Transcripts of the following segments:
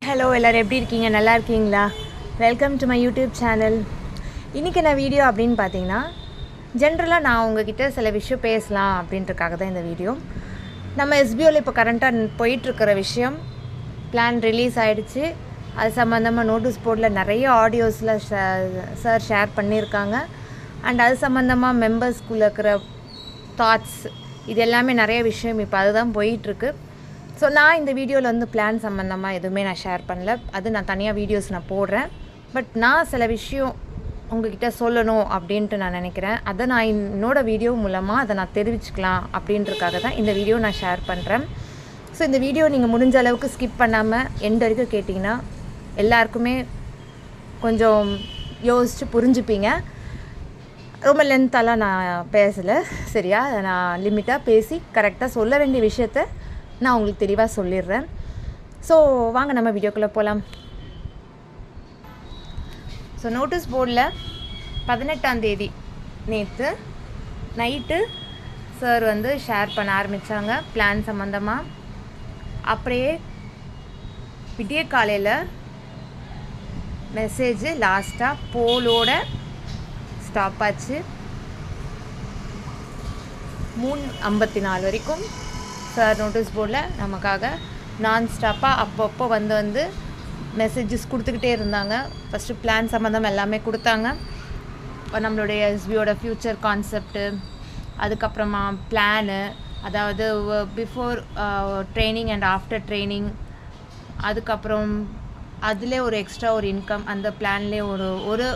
Hello எல்லோரும் எப்படி இருக்கீங்க? நல்லா இருக்கீங்களா? Welcome to my YouTube channel. இன்றைக்கி நான் வீடியோ அப்படின்னு பார்த்தீங்கன்னா, ஜென்ரலாக நான் உங்ககிட்ட சில விஷயம் பேசலாம் அப்படின்றக்காக தான் இந்த வீடியோ. நம்ம எஸ்பிஓவில் இப்போ கரண்ட்டாக போயிட்டுருக்கிற விஷயம், பிளான் ரிலீஸ் ஆகிடுச்சு. அது சம்மந்தமாக நோட்டீஸ் போர்டில் நிறைய ஆடியோஸில் சார் ஷேர் பண்ணியிருக்காங்க. அண்ட் அது சம்மந்தமாக மெம்பர்ஸ்குள்ளே இருக்கிற தாட்ஸ், இது எல்லாமே நிறைய விஷயம் இப்போ அதுதான் போயிட்டுருக்கு. ஸோ நான் இந்த வீடியோவில் வந்து பிளான் சம்மந்தமாக எதுவுமே நான் ஷேர் பண்ணல. அது நான் தனியாக வீடியோஸ் நான் போடுறேன். பட் நான் சில விஷயம் உங்ககிட்ட சொல்லணும் அப்படின்ட்டு நான் நினைக்கிறேன். அதை நான் என்னோடய வீடியோ மூலமாக அதை நான் தெரிவிச்சுக்கலாம் அப்படின்றதுக்காக தான் இந்த வீடியோ நான் ஷேர் பண்ணுறேன். ஸோ இந்த வீடியோ நீங்கள் முடிஞ்ச அளவுக்கு ஸ்கிப் பண்ணாமல் எண்ட் வரைக்கும் கேட்டிங்கன்னா எல்லாருக்குமே கொஞ்சம் யோசித்து புரிஞ்சுப்பீங்க. ரொம்ப லென்த்தாலாம் நான் பேசலை, சரியா? நான் லிமிட்டாக பேசி கரெக்டாக சொல்ல வேண்டிய விஷயத்த நான் உங்களுக்கு தெளிவாக சொல்லிடுறேன். ஸோ வாங்க நம்ம வீடியோக்குள்ளே போகலாம். ஸோ நோட்டீஸ் போர்டில் 18ஆம் தேதி நேற்று நைட்டு சார் வந்து ஷேர் பண்ண ஆரம்பித்தாங்க பிளான் சம்மந்தமாக. அப்படியே விடிய காலையில் மெசேஜ் லாஸ்ட்டாக போலோட ஸ்டாப் ஆச்சு. 3:54 வரைக்கும் சார் நோட்டீஸ் போர்டில் நமக்காக நான் ஸ்டாப்பாக அப்பப்போ வந்து மெசேஜஸ் கொடுத்துக்கிட்டே இருந்தாங்க. ஃபஸ்ட்டு பிளான் சம்மந்தம் எல்லாமே கொடுத்தாங்க. நம்மளுடைய எஸ்பியோட ஃப்யூச்சர் கான்செப்ட்டு, அதுக்கப்புறமா பிளானு, அதாவது before training and after training, அதுக்கப்புறம் அதில் ஒரு எக்ஸ்ட்ரா ஒரு இன்கம், அந்த பிளான்லேயே ஒரு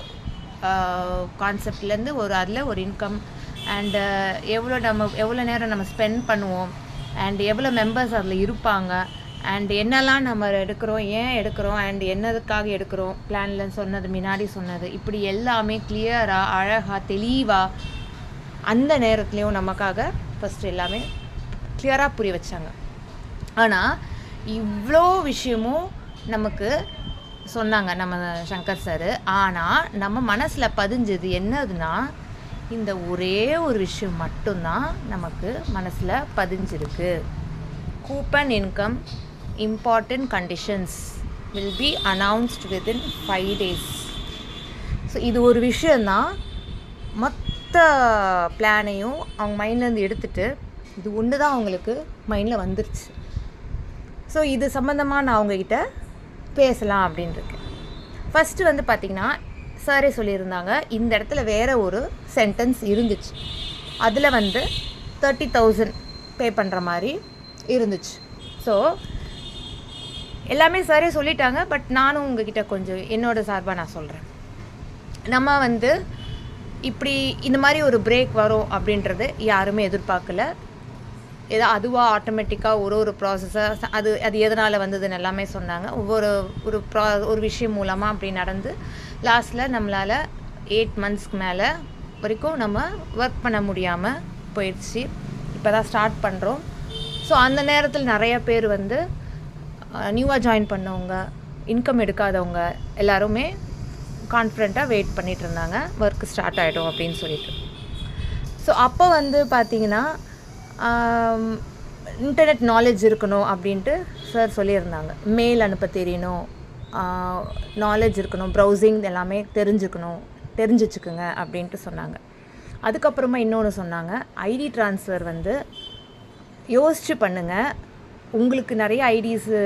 கான்செப்ட்லேருந்து அதில் ஒரு இன்கம், அண்டு எவ்வளோ நேரம் நம்ம ஸ்பெண்ட் பண்ணுவோம், அண்ட் எவ்வளோ மெம்பர்ஸ் அதில் இருப்பாங்க, அண்ட் என்னெல்லாம் நம்ம எடுக்கிறோம், ஏன் எடுக்கிறோம், அண்ட் என்னதுக்காக எடுக்கிறோம், பிளானில் சொன்னது முன்னாடி சொன்னது, இப்படி எல்லாமே கிளியராக அழகாக தெளிவாக அந்த நேரத்துலேயும் நமக்காக ஃபஸ்ட்டு எல்லாமே கிளியராக புரிய வச்சாங்க. ஆனால் இவ்வளோ விஷயமும் நமக்கு சொன்னாங்க நம்ம சங்கர் சார். ஆனால் நம்ம மனசில் பதிஞ்சது என்னதுன்னா, இந்த ஒரே ஒரு விஷயம் மட்டும்தான் நமக்கு மனசில் பதிஞ்சிருக்கு. Coupon income important conditions will be announced within 5 days. So இது ஒரு விஷயந்தான் மொத்த பிளானையும் அவங்க மைண்ட்லேருந்து எடுத்துகிட்டு இது ஒன்று தான் அவங்களுக்கு மைண்டில் வந்துருச்சு. ஸோ இது சம்மந்தமாக நான் அவங்கக்கிட்ட பேசலாம் அப்படின்ட்டுருக்கேன். ஃபஸ்ட்டு வந்து பார்த்திங்கன்னா, சாரே சொல்லியிருந்தாங்க இந்த இடத்துல வேறு ஒரு சென்டென்ஸ் இருந்துச்சு. அதில் வந்து 30,000 பே பண்ணுற மாதிரி இருந்துச்சு. ஸோ எல்லாமே சாரே சொல்லிட்டாங்க. பட் நானும் உங்ககிட்ட கொஞ்சம் என்னோடய சார்பாக நான் சொல்கிறேன். நம்ம வந்து இப்படி இந்த மாதிரி ஒரு பிரேக் வரும் அப்படின்றது யாருமே எதிர்பார்க்கல. ஏதோ அதுவாக ஆட்டோமேட்டிக்காக ஒரு ப்ராசஸாக அது எதனால் வந்ததுன்னு எல்லாமே சொன்னாங்க. ஒரு விஷயம் மூலமாக அப்படி நடந்து லாஸ்ட்டில் நம்மளால் 8 monthsக்கு மேலே வரைக்கும் நம்ம ஒர்க் பண்ண முடியாமல் போயிடுச்சு. இப்போ தான் ஸ்டார்ட் பண்ணுறோம். ஸோ அந்த நேரத்தில் நிறைய பேர் வந்து நியூவாக ஜாயின் பண்ணவங்க, இன்கம் எடுக்காதவங்க எல்லாருமே கான்ஃபிடெண்ட்டாக வெயிட் பண்ணிகிட்டு இருந்தாங்க, ஒர்க் ஸ்டார்ட் ஆகிடும் அப்படின்னு சொல்லிட்டு. ஸோ அப்போ வந்து பார்த்திங்கன்னா இன்டர்நெட் நாலேஜ் இருக்கணும் அப்படின்ட்டு சார் சொல்லியிருந்தாங்க. மெயில் அனுப்ப தெரியணும், நாலேஜ் இருக்கணும், ப்ரௌசிங் எல்லாமே தெரிஞ்சு வச்சுக்கோங்க அப்படின்ட்டு சொன்னாங்க. அதுக்கப்புறமா இன்னொன்று சொன்னாங்க, ஐடி ட்ரான்ஸ்ஃபர் வந்து யோசித்து பண்ணுங்கள். உங்களுக்கு நிறைய ஐடிஸு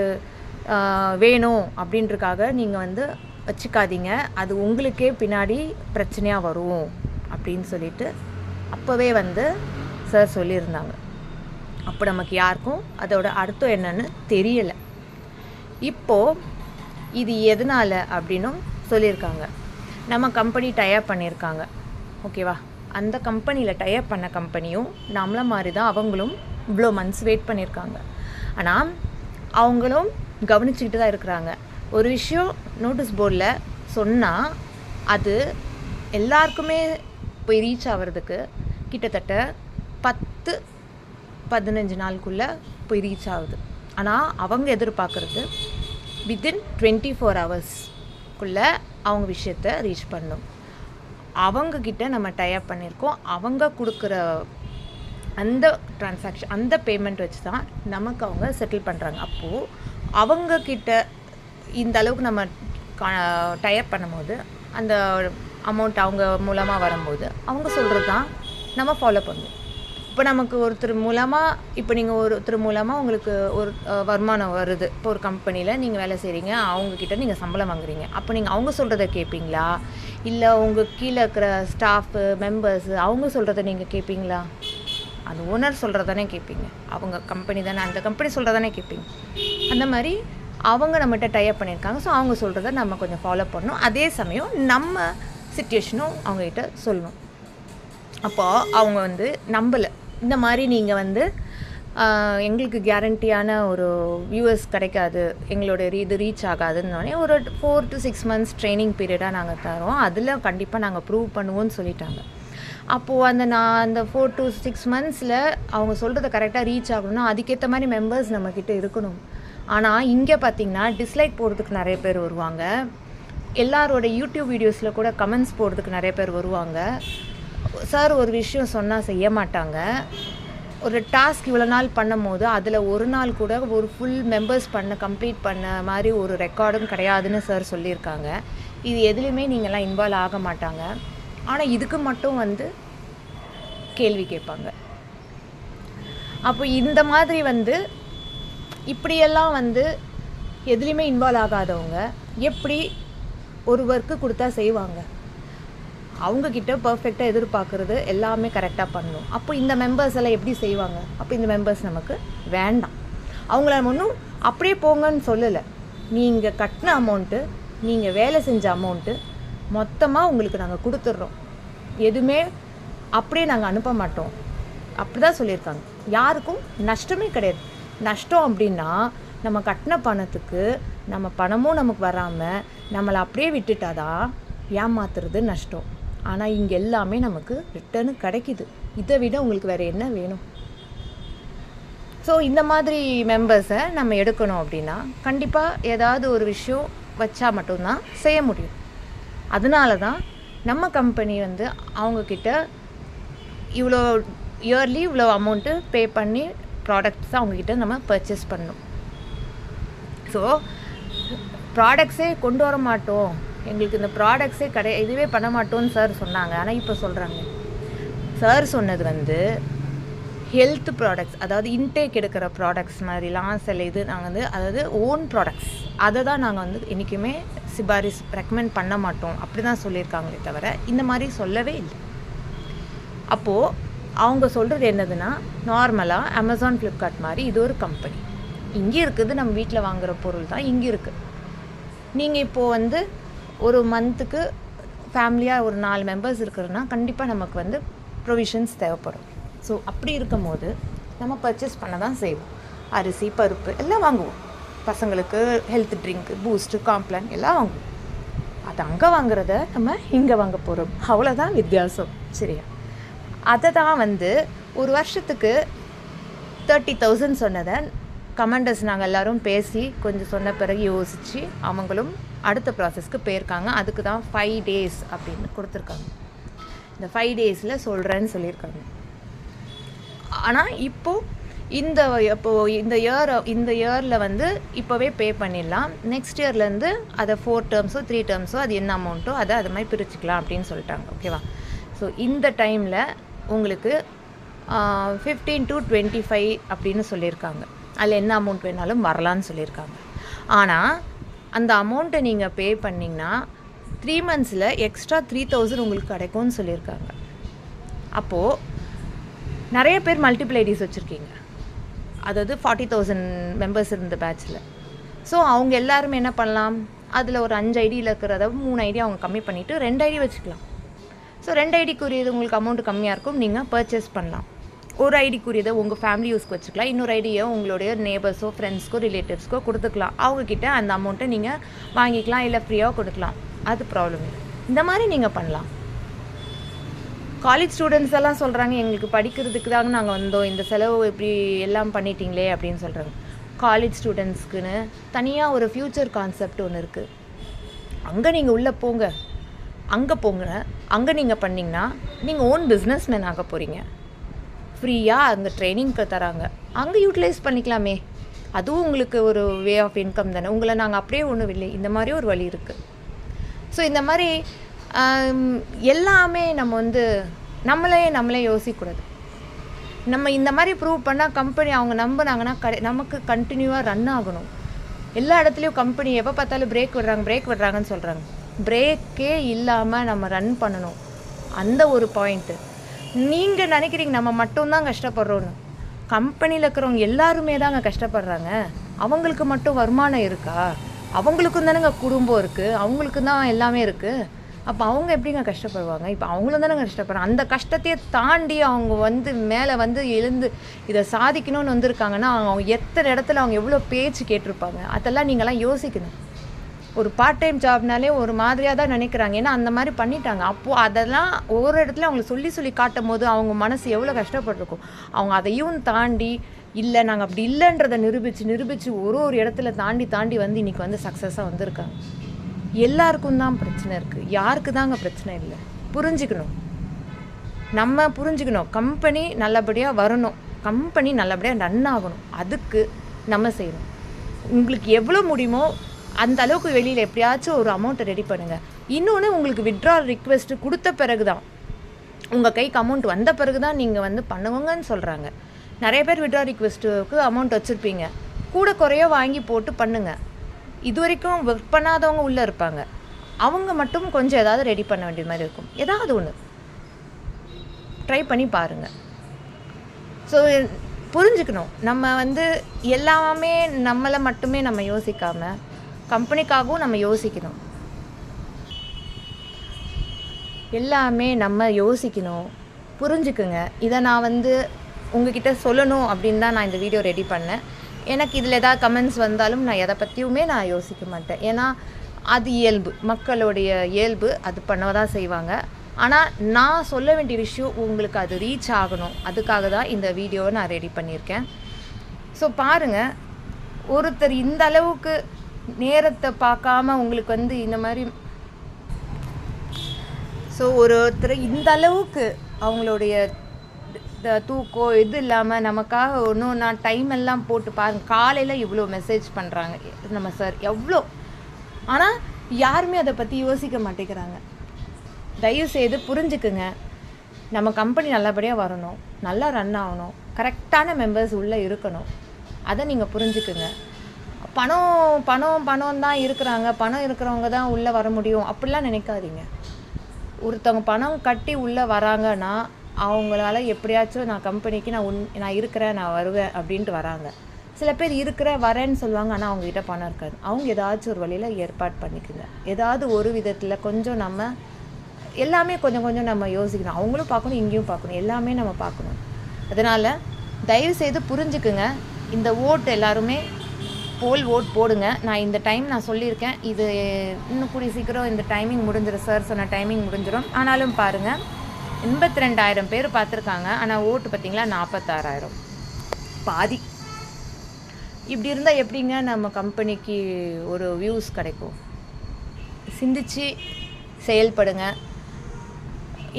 வேணும் அப்படின்றக்காக நீங்கள் வந்து வச்சுக்காதீங்க, அது உங்களுக்கே பின்னாடி பிரச்சனையாக வரும் அப்படின்னு சொல்லிட்டு அப்போவே வந்து சார் சொல்லியிருந்தாங்க. அப்போ நமக்கு யாருக்கும் அதோட அர்த்தம் என்னன்னு தெரியலை. இப்போது இது எதனால் அப்படின்னும் சொல்லியிருக்காங்க. நம்ம கம்பெனி டைப் பண்ணியிருக்காங்க, ஓகேவா? அந்த கம்பெனியில் டைப் பண்ண கம்பெனியும் நம்மள மாதிரி தான் அவங்களும் இவ்வளோ மந்த்ஸ் வெயிட் பண்ணியிருக்காங்க. ஆனால் அவங்களும் கவனிச்சுக்கிட்டு தான் இருக்கிறாங்க. ஒரு விஷயம் நோட்டீஸ் போர்டில் சொன்னால் அது எல்லாருக்குமே போய் ரீச் ஆகிறதுக்கு கிட்டத்தட்ட 10-15 நாளுக்குள்ளே போய் ரீச் ஆகுது. ஆனால் அவங்க எதிர்பார்க்குறது வித்தின் 24 hours அவங்க விஷயத்தை ரீச் பண்ணும். அவங்கக்கிட்ட நம்ம டைப் பண்ணியிருக்கோம். அவங்க கொடுக்குற அந்த ட்ரான்சாக்ஷன், அந்த பேமெண்ட் வச்சு தான் நமக்கு அவங்க செட்டில் பண்ணுறாங்க. அப்போது அவங்கக்கிட்ட இந்த அளவுக்கு நம்ம டைப் பண்ணும்போது அந்த அமௌண்ட் அவங்க மூலமாக வரும்போது அவங்க சொல்கிறது தான் நம்ம ஃபாலோ பண்ணுவோம். இப்போ நமக்கு ஒருத்தர் மூலமாக இப்போ நீங்கள் ஒருத்தர் மூலமாக உங்களுக்கு ஒரு வருமானம் வருது. இப்போ ஒரு கம்பெனியில் நீங்கள் வேலை செய்கிறீங்க, அவங்கக்கிட்ட நீங்கள் சம்பளம் வாங்குறீங்க. அப்போ நீங்கள் அவங்க சொல்கிறத கேட்பீங்களா, இல்லை உங்கள் கீழே இருக்கிற ஸ்டாஃபு மெம்பர்ஸு அவங்க சொல்கிறத நீங்கள் கேட்பீங்களா? அந்த ஓனர் சொல்கிறதானே கேட்பீங்க. அவங்க கம்பெனி தானே, அந்த கம்பெனி சொல்கிறதானே கேட்பீங்க. அந்த மாதிரி அவங்க நம்மகிட்ட டைப் பண்ணியிருக்காங்க. ஸோ அவங்க சொல்கிறத நம்ம கொஞ்சம் ஃபாலோ பண்ணணும். அதே சமயம் நம்ம சிச்சுவேஷனும் அவங்ககிட்ட சொல்லணும். அப்போது அவங்க வந்து நம்பலை. இந்த மாதிரி நீங்கள் வந்து எங்களுக்கு கேரண்டியான ஒரு வியூவர்ஸ் கிடைக்காது, எங்களோட இது ரீச் ஆகாதுன்னொடனே ஒரு 4 to 6 months ட்ரைனிங் பீரியடாக நாங்கள் தரோம், அதில் கண்டிப்பாக நாங்கள் ப்ரூவ் பண்ணுவோன்னு சொல்லிட்டாங்க. அப்போது அந்த 4 to 6 monthsல அவங்க சொல்கிறத கரெக்டாக ரீச் ஆகணும்னா அதுக்கேற்ற மாதிரி மெம்பர்ஸ் நம்மக்கிட்ட இருக்கணும். ஆனால் இங்கே பார்த்திங்கன்னா டிஸ்லைக் போடுறதுக்கு நிறைய பேர் வருவாங்க, எல்லாரோட யூடியூப் வீடியோஸில் கூட கமெண்ட்ஸ் போடுறதுக்கு நிறைய பேர் வருவாங்க. சார் ஒரு விஷயம் சொன்னால் செய்ய மாட்டாங்க. ஒரு டாஸ்க் இவ்வளோ நாள் பண்ணும் போது அதில் ஒரு நாள் கூட ஒரு ஃபுல் மெம்பர்ஸ் கம்ப்ளீட் பண்ண மாதிரி ஒரு ரெக்கார்டும் கிடையாதுன்னு சார் சொல்லியிருக்காங்க. இது எதுலேயுமே நீங்கள்லாம் இன்வால்வ் ஆக மாட்டாங்க. ஆனால் இதுக்கு மட்டும் வந்து கேள்வி கேட்பாங்க. அப்போ இந்த மாதிரி வந்து இப்படியெல்லாம் வந்து எதுலேயுமே இன்வால்வ் ஆகாதவங்க எப்படி ஒரு ஒர்க்கு கொடுத்தா செய்வாங்க? அவங்கக்கிட்ட பர்ஃபெக்டாக எதிர்பார்க்குறது எல்லாமே கரெக்டாக பண்ணணும். அப்போ இந்த மெம்பர்ஸ் எல்லாம் எப்படி செய்வாங்க? அப்போ இந்த மெம்பர்ஸ் நமக்கு வேண்டாம். அவங்கள ஒன்றும் அப்படியே போங்கன்னு சொல்லலை. நீங்கள் கட்டின அமௌண்ட்டு, நீங்கள் வேலை செஞ்ச அமௌண்ட்டு மொத்தமாக உங்களுக்கு நாங்கள் கொடுத்துட்றோம், எதுவுமே அப்படியே நாங்கள் அனுப்ப மாட்டோம், அப்படி தான் சொல்லியிருக்காங்க. யாருக்கும் நஷ்டமே கிடையாது. நஷ்டம் அப்படின்னா நம்ம கட்டின பணத்துக்கு நம்ம பணமும் நமக்கு வராமல் நம்மளை அப்படியே விட்டுட்டாதான் ஏமாத்துறது நஷ்டம். ஆனால் இங்கே எல்லாமே நமக்கு ரிட்டர்னு கிடைக்கிது. இதை விட உங்களுக்கு வேறு என்ன வேணும்? ஸோ இந்த மாதிரி மெம்பர்ஸை நம்ம எடுக்கணும் அப்படின்னா கண்டிப்பாக ஏதாவது ஒரு விஷயம் வச்சா மட்டும்தான் செய்ய முடியும். அதனால தான் நம்ம கம்பெனி வந்து அவங்கக்கிட்ட இவ்வளோ இயர்லி இவ்வளோ அமௌண்ட்டு பே பண்ணி ப்ராடக்ட்ஸ் அவங்கக்கிட்ட நம்ம பர்ச்சேஸ் பண்ணணும். ஸோ ப்ராடக்ட்ஸே கொண்டு வர மாட்டோம், எங்களுக்கு இந்த ப்ராடக்ட்ஸே இதுவே பண்ண மாட்டோம்னு சார் சொன்னாங்க. ஆனால் இப்போ சொல்கிறாங்க. சார் சொன்னது வந்து ஹெல்த் ப்ராடக்ட்ஸ், அதாவது இன்டேக் எடுக்கிற ப்ராடக்ட்ஸ் மாதிரிலாம் சில இது நாங்கள் வந்து அதாவது ஓன் ப்ராடக்ட்ஸ் அதை தான் நாங்கள் வந்து என்றைக்குமே சிபாரிஸ் ரெக்கமெண்ட் பண்ண மாட்டோம் அப்படி தான் சொல்லியிருக்காங்களே தவிர இந்த மாதிரி சொல்லவே இல்லை. அப்போது அவங்க சொல்கிறது என்னதுன்னா, நார்மலாக அமேசான் ஃப்ளிப்கார்ட் மாதிரி இது ஒரு கம்பெனி, இங்கே இருக்குது, நம்ம வீட்டில் வாங்குகிற பொருள் தான் இங்கே இருக்குது. நீங்கள் இப்போது வந்து ஒரு மந்த்துக்கு ஃபேமிலியாக ஒரு 4 மெம்பர்ஸ் இருக்கிறோன்னா கண்டிப்பாக நமக்கு வந்து ப்ரொவிஷன்ஸ் தேவைப்படும். ஸோ அப்படி இருக்கும் போது நம்ம பர்ச்சேஸ் பண்ண தான் செய்வோம். அரிசி பருப்பு எல்லாம் வாங்குவோம். பசங்களுக்கு ஹெல்த் ட்ரிங்க்கு, பூஸ்ட்டு, காம்ப்ளான் எல்லாம் வாங்குவோம். அது அங்கே வாங்குறத நம்ம இங்கே வாங்க போகிறோம், அவ்வளோதான் வித்தியாசம். சரியா? அதை தான் வந்து ஒரு வருஷத்துக்கு 30,000 சொன்னதை கமெண்டர்ஸ் நாங்கள் எல்லோரும் பேசி கொஞ்சம் சொன்ன பிறகு யோசித்து அவங்களும் அடுத்த ப்ராசஸ்க்கு போயிருக்காங்க. அதுக்கு தான் 5 days அப்படின்னு கொடுத்துருக்காங்க. இந்த 5 daysல சொல்கிறேன்னு சொல்லியிருக்காங்க. ஆனால் இப்போது இந்த இயரில் வந்து இப்போவே பே பண்ணிடலாம். நெக்ஸ்ட் இயர்லேருந்து அதை 4 termஸோ 3 termஸோ அது என்ன அமௌண்ட்டோ அதை அது மாதிரி பிரிச்சுக்கலாம் அப்படின்னு சொல்லிட்டாங்க. ஓகேவா? ஸோ இந்த டைமில் உங்களுக்கு 15 to 25 அப்படின்னு சொல்லியிருக்காங்க. அதில் என்ன அமௌண்ட் வேணாலும் வரலான்னு சொல்லியிருக்காங்க. ஆனால் அந்த அமௌண்ட்டை நீங்கள் பே பண்ணிங்கன்னா 3 monthஸில் எக்ஸ்ட்ரா 3,000 உங்களுக்கு கிடைக்கும்னு சொல்லியிருக்காங்க. அப்போது நிறைய பேர் மல்டிபிள் ஐடிஸ் வச்சுருக்கீங்க, அதாவது 40,000 மெம்பர்ஸ் இருந்த பேட்சில். ஸோ அவங்க எல்லாருமே என்ன பண்ணலாம், அதில் ஒரு 5 ஐடியில் இருக்கிறத 3 ஐடி அவங்க கம்மி பண்ணிவிட்டு 2 ஐடி வச்சுக்கலாம். ஸோ 2 ஐடிக்குரியது உங்களுக்கு அமௌண்ட் கம்மியாக இருக்கும், நீங்கள் பர்ச்சேஸ் பண்ணலாம். ஒரு ஐடிக்குரியதை உங்கள் ஃபேமிலி யூஸ்க்கு வச்சுக்கலாம், இன்னொரு ஐடியை உங்களுடைய நேபர்ஸோ ஃப்ரெண்ட்ஸ்க்கோ ரிலேட்டிவ்ஸ்க்கோ கொடுத்துக்கலாம். அவங்கக்கிட்ட அந்த அமௌண்ட்டை நீங்கள் வாங்கிக்கலாம், இல்லை ஃப்ரீயாக கொடுக்கலாம், அது ப்ராப்ளம் இல்லை. இந்த மாதிரி நீங்கள் பண்ணலாம். காலேஜ் ஸ்டூடெண்ட்ஸ் எல்லாம் சொல்கிறாங்க, எங்களுக்கு படிக்கிறதுக்கு தாங்க நாங்கள் வந்தோம், இந்த செலவு இப்படி எல்லாம் பண்ணிட்டீங்களே அப்படின்னு சொல்கிறாங்க. காலேஜ் ஸ்டூடெண்ட்ஸ்க்குன்னு தனியாக ஒரு ஃப்யூச்சர் கான்செப்ட் ஒன்று இருக்குது. அங்கே நீங்கள் உள்ளே போங்க, அங்கே நீங்கள் பண்ணிங்கன்னா நீங்கள் ஓன் பிஸ்னஸ் மேன் ஆக போகிறீங்க. ஃப்ரீயாக அங்கே ட்ரைனிங்க்கு தராங்க, அங்கே யூட்டிலைஸ் பண்ணிக்கலாமே. அதுவும் உங்களுக்கு ஒரு வே ஆஃப் இன்கம் தானே. உங்களை நாங்கள் அப்படியே ஒன்றும் இல்லை, இந்த மாதிரி ஒரு வழி இருக்குது. ஸோ இந்த மாதிரி எல்லாமே நம்ம வந்து நம்மளே யோசிக்கக்கூடாது. நம்ம இந்த மாதிரி ப்ரூவ் பண்ணால் கம்பெனி அவங்க நம்பினாங்கன்னா நமக்கு கண்டினியூவாக ரன் ஆகணும். எல்லா இடத்துலையும் கம்பெனி எப்போ பார்த்தாலும் பிரேக் விடுறாங்கன்னு சொல்கிறாங்க. பிரேக்கே இல்லாமல் நம்ம ரன் பண்ணணும். அந்த ஒரு பாயிண்ட்டு. நீங்கள் நினைக்கிறீங்க நம்ம மட்டும்தான் கஷ்டப்படுறோன்னு. கம்பெனியில் இருக்கிறவங்க எல்லாருமே தாங்க கஷ்டப்படுறாங்க. அவங்களுக்கு மட்டும் வருமானம் இருக்கா? அவங்களுக்கும் தானேங்க குடும்பம் இருக்குது, அவங்களுக்கும் தான் எல்லாமே இருக்குது. அப்போ அவங்க எப்படிங்க கஷ்டப்படுவாங்க? இப்போ அவங்களும் தானே கஷ்டப்படுறாங்க. அந்த கஷ்டத்தையே தாண்டி அவங்க வந்து மேலே வந்து எழுந்து இதை சாதிக்கணும்னு வந்திருக்காங்கன்னா அவங்க எத்தனை இடத்துல அவங்க எவ்வளோ பேச்சு கேட்டிருப்பாங்க. அதெல்லாம் நீங்களாம் யோசிக்கணும். ஒரு பார்ட் டைம் ஜாப்னாலே ஒரு மாதிரியாக தான் நினைக்கிறாங்க. ஏன்னா அந்த மாதிரி பண்ணிட்டாங்க. அப்போது அதெல்லாம் ஒவ்வொரு இடத்துல அவங்களுக்கு சொல்லி காட்டும் போது அவங்க மனசு எவ்வளோ கஷ்டப்பட்டிருக்கும். அவங்க அதையும் தாண்டி இல்லை நாங்கள் அப்படி இல்லைன்றதை நிரூபித்து ஒரு இடத்துல தாண்டி வந்து இன்றைக்கி வந்து சக்ஸஸாக வந்திருக்காங்க. எல்லாருக்கும் தான் பிரச்சனை இருக்குது, யாருக்கு தாங்க பிரச்சனை இல்லை. புரிஞ்சுக்கணும், நம்ம புரிஞ்சுக்கணும். கம்பெனி நல்லபடியாக வரணும், கம்பெனி நல்லபடியாக ரன் ஆகணும். அதுக்கு நம்ம செய்யணும். உங்களுக்கு எவ்வளோ முடியுமோ அந்த அளவுக்கு வெளியில் எப்படியாச்சும் ஒரு அமௌண்ட்டை ரெடி பண்ணுங்கள். இன்னொன்று, உங்களுக்கு வித்ட்ரால் ரிக்வெஸ்ட்டு கொடுத்த பிறகு தான், உங்கள் கைக்கு அமௌண்ட் வந்த பிறகு தான் நீங்கள் வந்து பண்ணுவங்கன்னு சொல்கிறாங்க. நிறைய பேர் வித்ட்ரால் ரிக்வெஸ்ட்டுக்கு அமௌண்ட் வச்சுருப்பீங்க, கூட குறையோ வாங்கி போட்டு பண்ணுங்கள். இது வரைக்கும் ஒர்க் பண்ணாதவங்க உள்ளே இருப்பாங்க, அவங்க மட்டும் கொஞ்சம் ஏதாவது ரெடி பண்ண வேண்டிய மாதிரி இருக்கும். ஏதாவது ஒன்று ட்ரை பண்ணி பாருங்கள். ஸோ புரிஞ்சுக்கணும், நம்ம வந்து எல்லாமே நம்மளை மட்டுமே நம்ம யோசிக்காமல் கம்பெனிக்காகவும் நம்ம யோசிக்கணும். எல்லாமே நம்ம யோசிக்கணும். புரிஞ்சுக்குங்க. இதை நான் வந்து உங்ககிட்ட சொல்லணும் அப்படின்னு தான் நான் இந்த வீடியோ ரெடி பண்ணேன். எனக்கு இதில் ஏதாவது கமெண்ட்ஸ் வந்தாலும் நான் எதை பற்றியுமே நான் யோசிக்க மாட்டேன். ஏன்னா அது இயல்பு, மக்களுடைய இயல்பு, அது பண்ண தான் செய்வாங்க. ஆனால் நான் சொல்ல வேண்டிய விஷயம் உங்களுக்கு அது ரீச் ஆகணும், அதுக்காக தான் இந்த வீடியோவை நான் ரெடி பண்ணியிருக்கேன். ஸோ பாருங்கள், ஒருத்தர் இந்த அளவுக்கு நேரத்தை பார்க்காம உங்களுக்கு வந்து இந்த மாதிரி, ஸோ ஒருத்தர் இந்த அளவுக்கு அவங்களுடைய தூக்கம் இது இல்லாமல் நமக்காக ஒன்றும் நான் டைம் எல்லாம் போட்டு பாருங்கள். காலையில் இவ்வளோ மெசேஜ் பண்ணுறாங்க நம்ம சார் எவ்வளோ, ஆனால் யாருமே அதை பற்றி யோசிக்க மாட்டேங்கிறாங்க. தயவுசெய்து புரிஞ்சுக்குங்க. நம்ம கம்பெனி நல்லபடியாக வரணும், நல்லா ரன் ஆகணும், கரெக்டான மெம்பர்ஸ் உள்ளே இருக்கணும். அதை நீங்கள் புரிஞ்சுக்குங்க. பணம் தான் இருக்கிறாங்க, பணம் இருக்கிறவங்க தான் உள்ளே வர முடியும் அப்படிலாம் நினைக்காதீங்க. ஒருத்தவங்க பணம் கட்டி உள்ளே வராங்கன்னா அவங்களால எப்படியாச்சும் நான் கம்பெனிக்கு நான் இருக்கிறேன், நான் வருவேன் அப்படின்ட்டு வராங்க. சில பேர் வரேன்னு சொல்லுவாங்க, ஆனால் அவங்ககிட்ட பணம் இருக்காது. அவங்க ஏதாச்சும் ஒரு வழியில் ஏற்பாடு பண்ணிக்குங்க. ஏதாவது ஒரு விதத்தில் கொஞ்சம் நம்ம எல்லாமே கொஞ்சம் நம்ம யோசிக்கணும். அவங்களும் பார்க்கணும், இங்கேயும் பார்க்கணும், எல்லாமே நம்ம பார்க்கணும். அதனால் தயவுசெய்து புரிஞ்சுக்குங்க. இந்த ஓட்டு எல்லாருமே போல் ஓட் போடுங்க. நான் இந்த டைம் நான் சொல்லியிருக்கேன், இது இன்னும் கூடிய சீக்கிரம் இந்த டைமிங் முடிஞ்சிடும், சார் சொன்ன டைமிங் முடிஞ்சிடும். ஆனாலும் பாருங்கள், 82,000 பேர் பார்த்துருக்காங்க, ஆனால் ஓட்டு பார்த்திங்களா 46,000, பாதி. இப்படி இருந்தால் எப்படிங்க நம்ம கம்பெனிக்கு ஒரு வியூஸ் கிடைக்கும்? சிந்திச்சு செயல்படுங்க.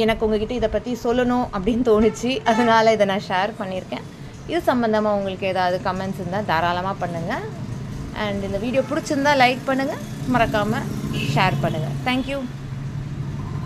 எனக்கு உங்ககிட்ட இதை பற்றி சொல்லணும் அப்படின்னு தோணுச்சு, அதனால் இதை நான் ஷேர் பண்ணியிருக்கேன். இது சம்மந்தமாக உங்களுக்கு ஏதாவது கமெண்ட்ஸ் இருந்தால் தாராளமாக பண்ணுங்கள். அண்ட் இந்த வீடியோ பிடிச்சிருந்தால் லைக் பண்ணுங்கள், மறக்காமல் ஷேர் பண்ணுங்கள். தேங்க்யூ.